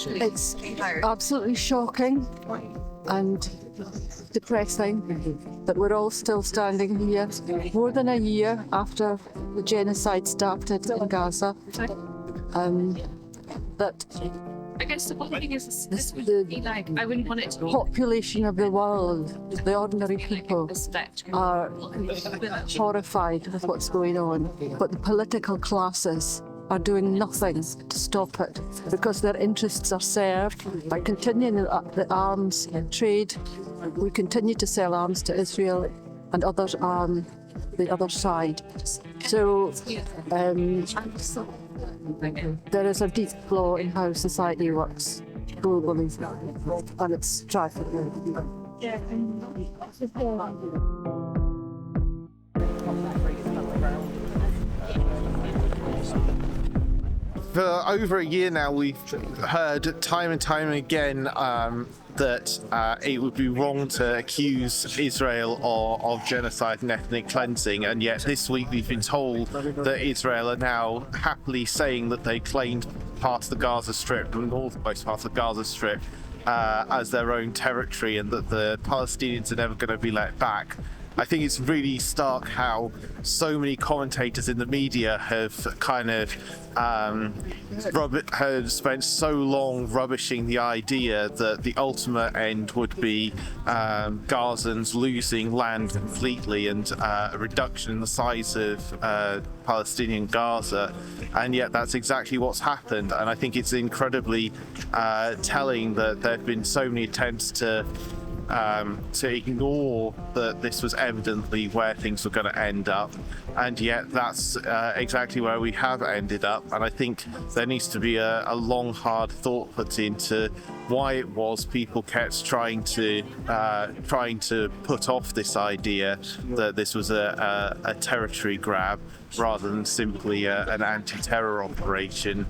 It's absolutely shocking and depressing that we're all still standing here more than a year after the genocide started in Gaza. That I guess the one thing is this would be like, I wouldn't want it to be population of the world, the ordinary people, are horrified with what's going on, but the political classes are doing nothing to stop it because their interests are served by continuing the arms trade. We continue to sell arms to Israel and others arm the other side. So there is a deep flaw in how society works globally, and it's tragic. For over a year now, we've heard time and time again that it would be wrong to accuse Israel of genocide and ethnic cleansing, and yet this week we've been told that Israel are now happily saying that they claimed part of the Gaza Strip, the northwest part of the Gaza Strip, as their own territory, and that the Palestinians are never going to be let back. I think it's really stark how so many commentators in the media have kind of have spent so long rubbishing the idea that the ultimate end would be Gazans losing land completely and a reduction in the size of Palestinian Gaza, and yet that's exactly what's happened. And I think it's incredibly telling that there have been so many attempts to ignore that this was evidently where things were going to end up, and yet that's exactly where we have ended up. And I think there needs to be a long, hard thought put into why it was people kept trying to put off this idea that this was a territory grab rather than simply an anti-terror operation.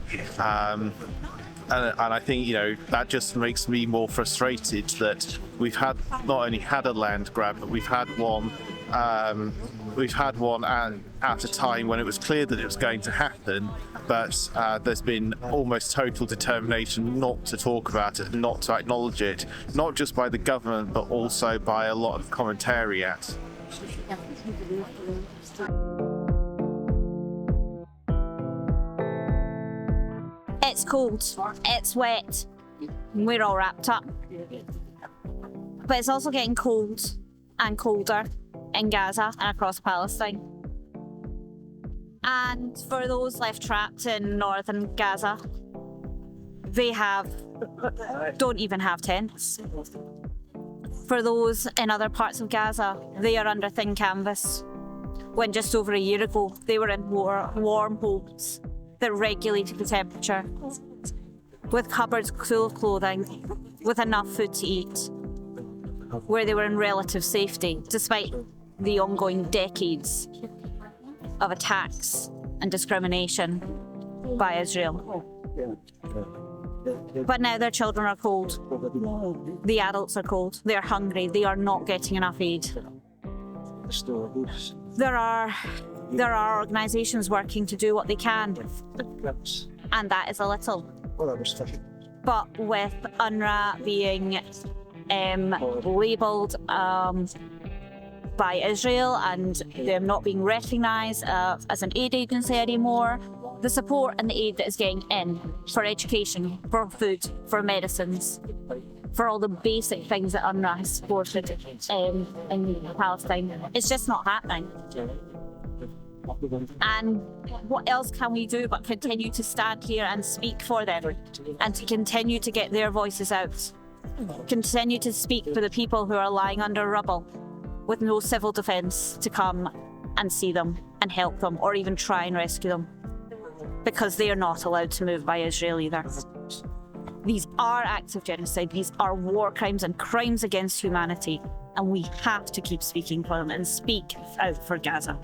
And I think, that just makes me more frustrated that we've not only had a land grab, but we've had one at a time when it was clear that it was going to happen, but there's been almost total determination not to talk about it, not to acknowledge it, not just by the government, but also by a lot of commentariat. It's cold, it's wet, we're all wrapped up. But it's also getting cold and colder in Gaza and across Palestine. And for those left trapped in northern Gaza, they don't even have tents. For those in other parts of Gaza, they are under thin canvas, when just over a year ago they were in warm homes that regulated the temperature, with cupboards full of clothing, with enough food to eat, where they were in relative safety, despite the ongoing decades of attacks and discrimination by Israel. But now their children are cold, the adults are cold, they are hungry, they are not getting enough aid. There are organisations working to do what they can, and that is a little. But with UNRWA being labelled by Israel and them not being recognised as an aid agency anymore, the support and the aid that is getting in for education, for food, for medicines, for all the basic things that UNRWA has supported in Palestine, it's just not happening. And what else can we do but continue to stand here and speak for them, and to continue to get their voices out, continue to speak for the people who are lying under rubble with no civil defence to come and see them and help them or even try and rescue them, because they are not allowed to move by Israel either. These are acts of genocide, these are war crimes and crimes against humanity, and we have to keep speaking for them and speak out for Gaza.